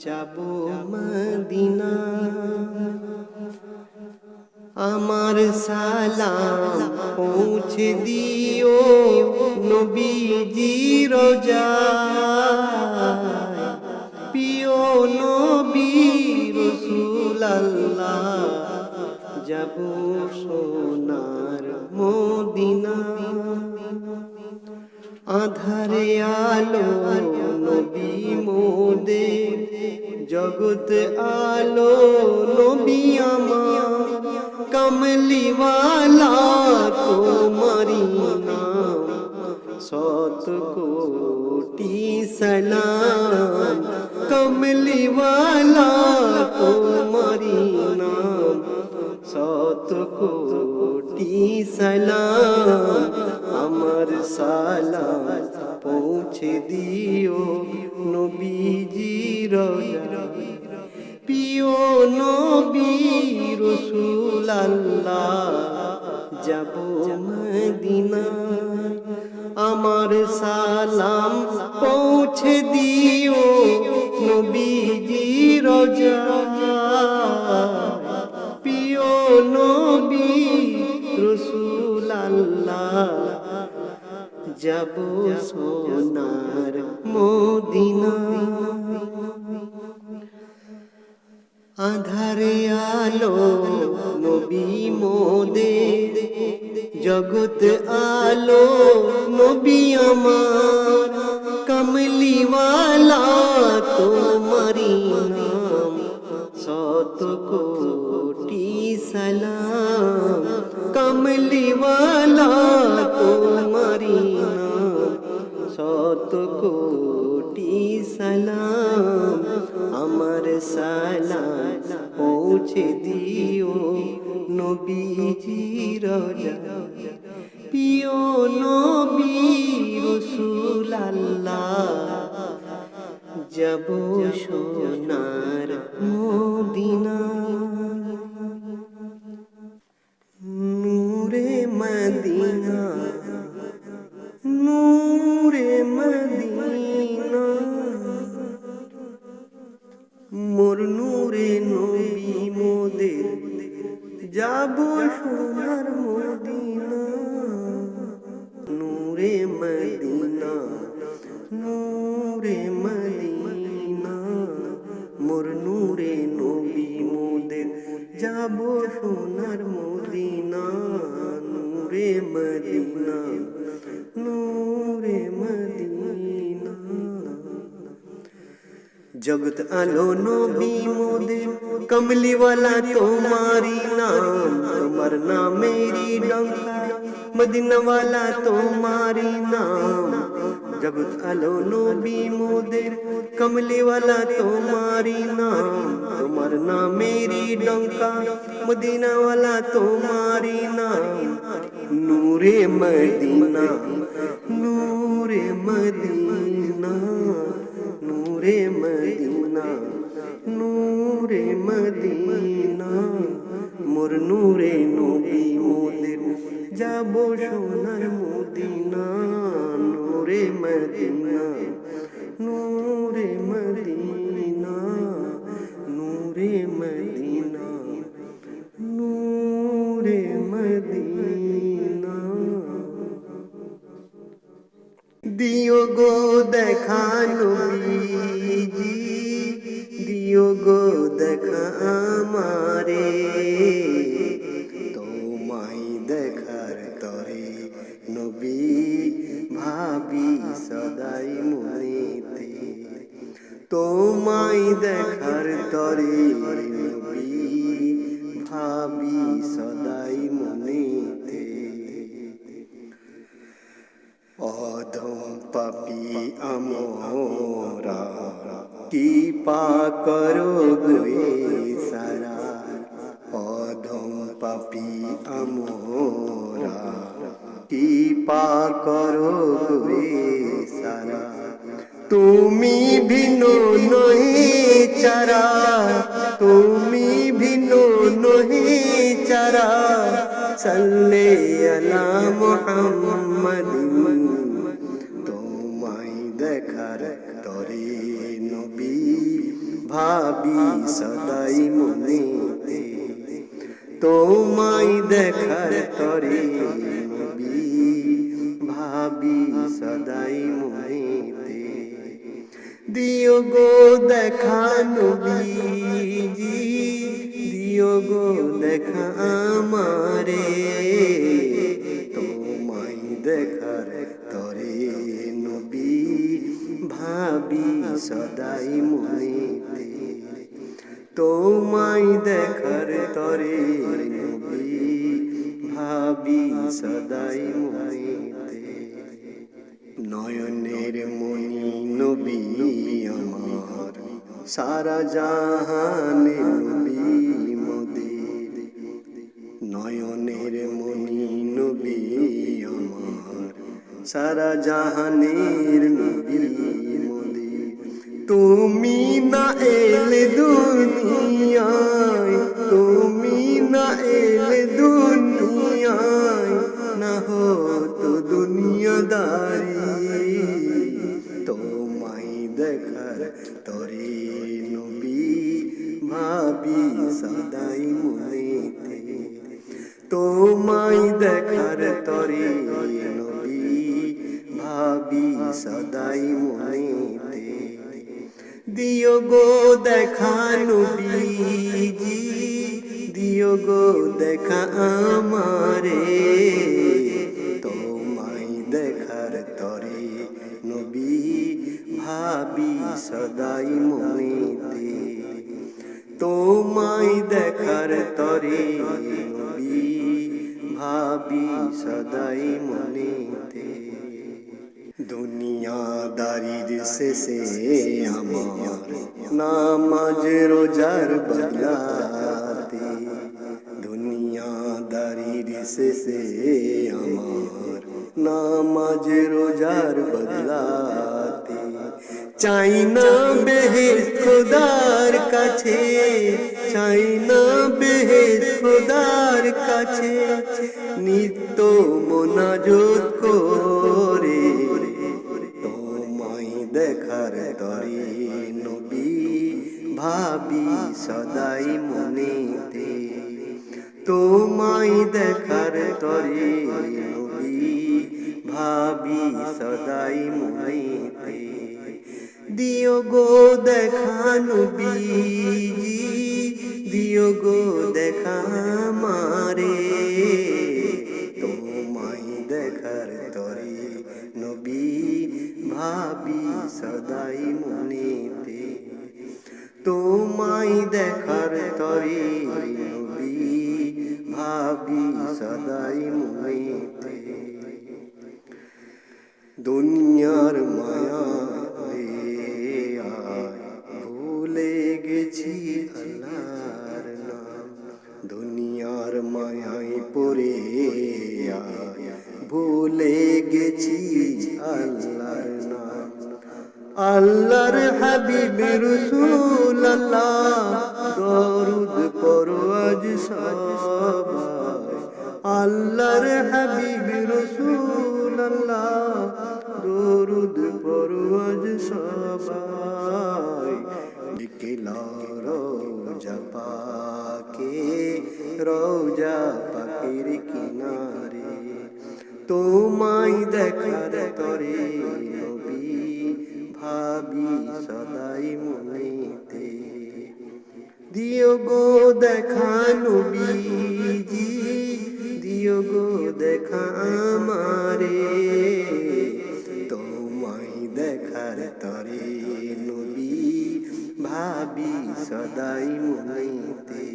যাব মদিনা। আমার সালাম পৌঁছে দিও নবীজি রোজায়, প্রিয় নবী রাসূলুল্লাহ যাব সোনার মদিনা। আধারে আলো নবী মোদের, জগৎ আলো নবী আমার, কমলিওয়ালা তোমারি নাম, শত কোটি সালাম। কমলিওয়ালা তোমারি নাম, শত কোটি সালাম। আমার সালাম পৌঁছে দিও নবীজি রোজায়, প্রিয় নবী রাসূলুল্লাহ যাব মদিনা। আমার সালাম পৌঁছে দিও নবীজি রোজায়, প্রিয় নবী রাসূলুল্লাহ যাব সোনার মদিনা। আধারে আলো নবী মোদের, জগৎ আলো নবী আমার, কমলিওয়ালা তোমারি নাম, শত কোটি সালাম। কমলিওয়ালা তোমারি নাম, শত কোটি সালাম। আমার সালাম পৌঁছে দিও নবীজি রোজায়, প্রিয় নবী রাসূলুল্লাহ যাব সোনার মদিনা। নূরে মদিনা, নূরে মদিনা, মোর নূরে নবী মোদের, যাব সোনার মদিনা। নূরে মদিনা, নূরে মদিনা, মোর নূরে নবী মোদের, যাব সোনার মদিনা। নূরে মদিনা, নূরে মদিনা, জগৎ আলো নবী মোদের, কমলিওয়ালা তোমারি নাম। তোমার নাম মেরি ডंका, मदीना वाला तुम्हारी नाम। जगत आलो नबी मोदेर, कमली वाला तुम्हारी नाम। तुम्हार नाम मेरी डंका, मदीना वाला तुम्हारी नाम। नूरे मदीना, नूरे मदीना, नूरे मदीना, नूरे मदीना, मोर नूरे नबी मोदेर, जाबो सोनार मदीना। नूरे मदीना, नूरे मदीना, नूरे मदीना, नूरे मदीना। दियो गो देखा नबीजी, दियो गो देखा आमारे। তোমায় দেখার তরে নবী ভাবি সদাই মনেতে। তোমায় দেখার তরে নবী ভাবি সদাই মনেতে। অধম পাপী আমরা কৃপা করো গে সারা। অধম পাপী আমরা কৃপা করো গে সারা। তুমি ভিন্ন নহি চারা, তুমি ভিন্ন নহি চারা। সাল্লে আলা মুহাম্মদ। তোমায় দেখার তরে নবী ভাবি সদাই মনেতে, তোমায় দেখার তরে নবী ভাবি সদাই মনেতে। দিও গো দেখা নবীজি, দিও গো দেখা আমারে, তোমায় দেখার তরে নবী ভাবি সদাই মনেতে, তোমায় দেখার তরে নবী ভাবি সদাই মনেতে। নয়নের মনি নবী আমার, সারা জাহানে নবী মোদের। নয়নের মনি নবী আমার, সারা জাহানের নবী মোদের। তুমি না এলে দুনিয়ায়, তুমি না এলে দুনিয়ায়, না হতো দুনিয়াদারি, তোমায় দেখার তরে নবী ভাবি সদাই মনেতে, তোমায় দেখার তরে নবী ভাবি সদাই মনেতে। দিও গো দেখা নবীজি, দিও গো দেখা আমারে, তোমায় দেখার তরে নবী ভাবি সদাই মনেতে, তোমায় দেখার তরে নবী ভাবি সদাই মনেতে। দুনিয়াদারির শেষে আমার নামাজ রোজার বদলাতে, দুনিয়াদারির শেষে আমার নামাজ রোজার বদলাতে। চাই না বেহেশত খোদার কাছে, চাই না বেহেশত খোদার কাছে, নিত্য মোনাজাত করে, তোমায় দেখার তরে নবী ভাবি সদাই মনেতে, তোমায় দেখার তরে নবী ভাবি সদাই মনেতে। দিও গো দেখা নবীজি, দিও গো দেখা আমারে, তোমায় দেখার তরে নবী ভাবি সদাই মনেতে, তোমায় দেখার তরে নবী ভাবি সদাই মনেতে। দুনিয়ার মায়া ভুলে গেছি আল্লাহর নাম, দুনিয়ার মায়ায় পড়ে ভুলে গেছি আল্লাহর নাম। আল্লাহর হাবিব রাসূলুল্লাহ, দরুদ পড়ো আজ সবাই। আল্লাহর হাবিব রাসূলুল্লাহ, দরুদ পড়ো আজ সবাই। বিকেলা রোজা পাকে, রোজা পাকের কিনারে, তোমায় দেখার তরে নবী ভাবি সদাই মনেতে। দিও গো দেখা নবীজি, দিও গো দেখা আমারে, তোমায় দেখার তরে নবী ভাবি সদাই মনেতে,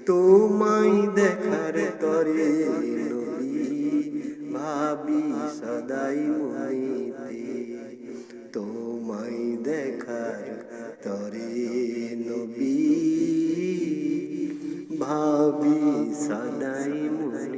তোমায় দেখার তরে নবী ভাবি সদাই মনেতে, তোমায় দেখার তরে নবী ভাবি সদাই মনেতে।